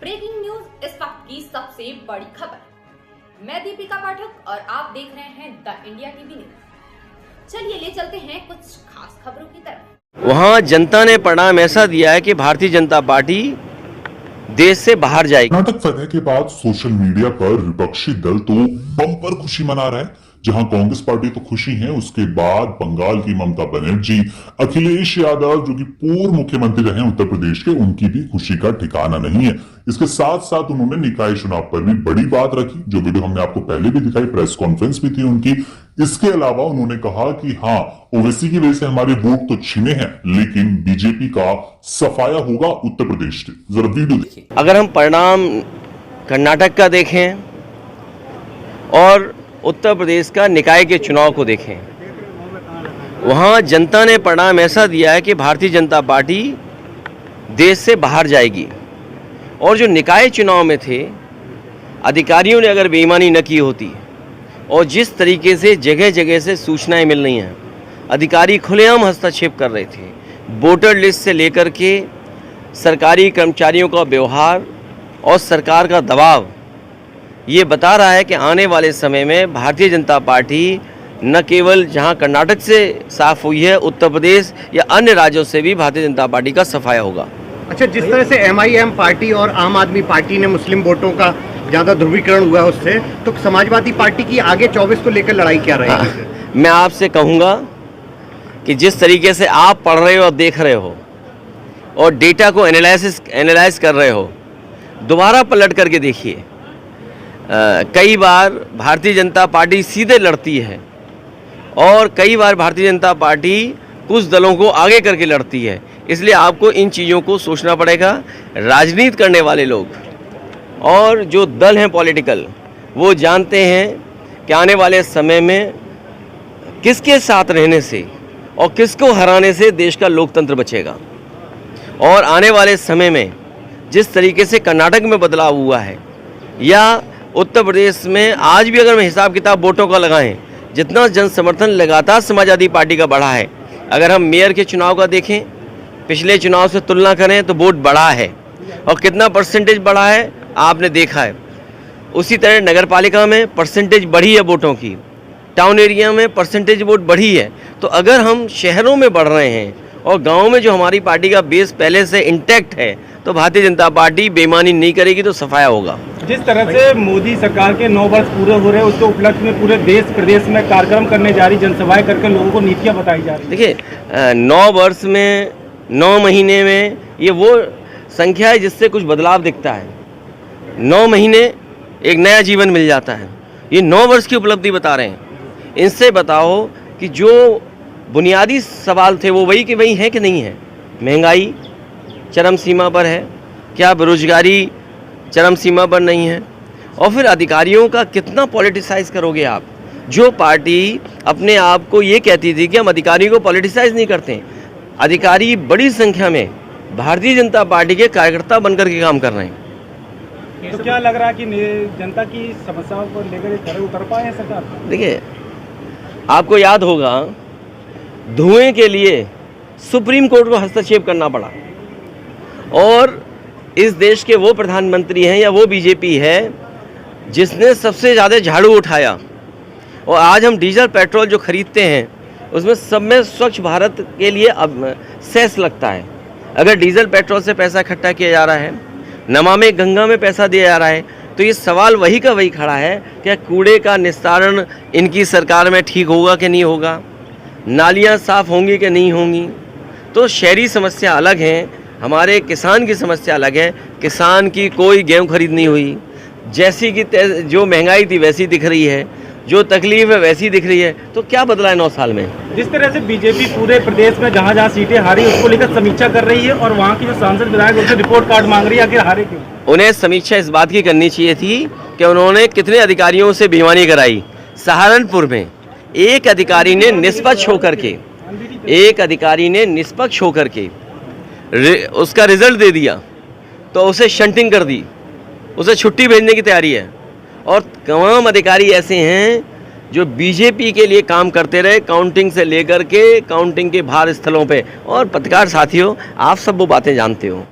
Breaking news इस वक्त की सबसे बड़ी खबर। मैं दीपिका पाठक और आप देख रहे हैं द इंडिया टीवी न्यूज। चलिए ले चलते हैं कुछ खास खबरों की तरफ। वहां जनता ने परिणाम ऐसा दिया है कि भारतीय जनता पार्टी देश से बाहर जाएगी। कर्नाटक फतह के बाद सोशल मीडिया पर विपक्षी दल तो बम्पर खुशी मना रहा है। जहां कांग्रेस पार्टी तो खुशी है, उसके बाद बंगाल की ममता बनर्जी, अखिलेश यादव जो कि पूर्व मुख्यमंत्री रहे उत्तर प्रदेश के, उनकी भी खुशी का ठिकाना नहीं है। इसके साथ साथ उन्होंने निकाय चुनाव पर भी बड़ी बात रखी, जो वीडियो हमने आपको पहले भी दिखाई, प्रेस कॉन्फ्रेंस भी थी उनकी। इसके अलावा उन्होंने कहा कि हाँ, ओवैसी की वजह से हमारे वोट तो छिने हैं, लेकिन बीजेपी का सफाया होगा उत्तर प्रदेश से। जरा वीडियो देखिए। अगर हम परिणाम कर्नाटक का देखें और उत्तर प्रदेश का निकाय के चुनाव को देखें, वहां जनता ने परिणाम ऐसा दिया है कि भारतीय जनता पार्टी देश से बाहर जाएगी। और जो निकाय चुनाव में थे, अधिकारियों ने अगर बेईमानी न की होती और जिस तरीके से जगह जगह से सूचनाएं मिल रही हैं, अधिकारी खुलेआम हस्तक्षेप कर रहे थे। वोटर लिस्ट से लेकर के सरकारी कर्मचारियों का व्यवहार और सरकार का दबाव ये बता रहा है कि आने वाले समय में भारतीय जनता पार्टी न केवल जहां कर्नाटक से साफ हुई है, उत्तर प्रदेश या अन्य राज्यों से भी भारतीय जनता पार्टी का सफाया होगा। अच्छा, जिस तरह से MIM पार्टी और आम आदमी पार्टी ने मुस्लिम वोटों का ज़्यादा ध्रुवीकरण हुआ है उससे, तो समाजवादी पार्टी की आगे 24 को लेकर लड़ाई क्या रहेगी? मैं आपसे कहूँगा कि जिस तरीके से आप पढ़ रहे हो और देख रहे हो और डेटा को एनालाइज कर रहे हो, दोबारा पलट करके देखिए। कई बार भारतीय जनता पार्टी सीधे लड़ती है और कई बार भारतीय जनता पार्टी कुछ दलों को आगे करके लड़ती है। इसलिए आपको इन चीज़ों को सोचना पड़ेगा। राजनीति करने वाले लोग और जो दल हैं पॉलिटिकल, वो जानते हैं कि आने वाले समय में किसके साथ रहने से और किसको हराने से देश का लोकतंत्र बचेगा। और आने वाले समय में जिस तरीके से कर्नाटक में बदलाव हुआ है या उत्तर प्रदेश में आज भी अगर मैं हिसाब किताब वोटों का लगाएं, जितना जन समर्थन लगातार समाजवादी पार्टी का बढ़ा है। अगर हम मेयर के चुनाव का देखें, पिछले चुनाव से तुलना करें तो वोट बढ़ा है और कितना परसेंटेज बढ़ा है आपने देखा है। उसी तरह नगर पालिका में परसेंटेज बढ़ी है वोटों की, टाउन एरिया में परसेंटेज वोट बढ़ी है। तो अगर हम शहरों में बढ़ रहे हैं और गाँव में जो हमारी पार्टी का बेस पहले से इंटैक्ट है, तो भारतीय जनता पार्टी बेईमानी नहीं करेगी तो सफाया होगा। जिस तरह से मोदी सरकार के 9 वर्ष पूरे हो रहे हैं, उसके उपलक्ष्य में पूरे देश प्रदेश में कार्यक्रम करने जा रही, जनसभाएं करके लोगों को नीतियां बताई जा रही। देखिए, 9 वर्ष में 9 महीने में ये वो संख्या है जिससे कुछ बदलाव दिखता है। 9 महीने एक नया जीवन मिल जाता है। ये 9 वर्ष की उपलब्धि बता रहे हैं। इनसे बताओ कि जो बुनियादी सवाल थे वो वही कि वही है कि नहीं है। महंगाई चरम सीमा पर है, क्या बेरोजगारी चरम सीमा पर नहीं है? और फिर अधिकारियों का कितना पॉलिटिसाइज करोगे आप? जो पार्टी अपने आप को ये कहती थी कि हम अधिकारियों को पॉलिटिसाइज नहीं करते, अधिकारी बड़ी संख्या में भारतीय जनता पार्टी के कार्यकर्ता बनकर के काम कर रहे हैं। तो क्या लग रहा है कि जनता की समस्याओं को लेकर खड़े उतर पाए हैं सरकार? देखिए, आपको याद होगा धुएं के लिए सुप्रीम कोर्ट को हस्तक्षेप करना पड़ा और इस देश के वो प्रधानमंत्री हैं या वो बीजेपी है जिसने सबसे ज़्यादा झाड़ू उठाया। और आज हम डीजल पेट्रोल जो खरीदते हैं उसमें सब में स्वच्छ भारत के लिए अब सेस लगता है। अगर डीजल पेट्रोल से पैसा इकट्ठा किया जा रहा है, नमामि गंगा में पैसा दिया जा रहा है, तो ये सवाल वही का वही खड़ा है, क्या कूड़े का निस्तारण इनकी सरकार में ठीक होगा कि नहीं होगा? नालियाँ साफ़ होंगी कि नहीं होंगी? तो शहरी समस्या अलग हैं, हमारे किसान की समस्या अलग है। किसान की कोई गेहूँ खरीद नहीं हुई, जैसी की जो महंगाई थी वैसी दिख रही है, जो तकलीफ है वैसी दिख रही है। तो क्या बदला है 9 साल में? जिस तरह से बीजेपी पूरे प्रदेश में जहां जहां सीटें हारी उसको लेकर समीक्षा कर रही है और वहां की जो सांसद विधायक उनसे रिपोर्ट कार्ड मांग रही है, आखिर हारे क्यों? उन्हें समीक्षा इस बात की करनी चाहिए थी कि उन्होंने कितने अधिकारियों से बेईमानी कराई। सहारनपुर में एक अधिकारी ने निष्पक्ष होकर के उसका रिजल्ट दे दिया, तो उसे शंटिंग कर दी, उसे छुट्टी भेजने की तैयारी है। और तमाम अधिकारी ऐसे हैं जो बीजेपी के लिए काम करते रहे, काउंटिंग से लेकर के काउंटिंग के बाहर स्थलों पे। और पत्रकार साथियों, आप सब वो बातें जानते हो।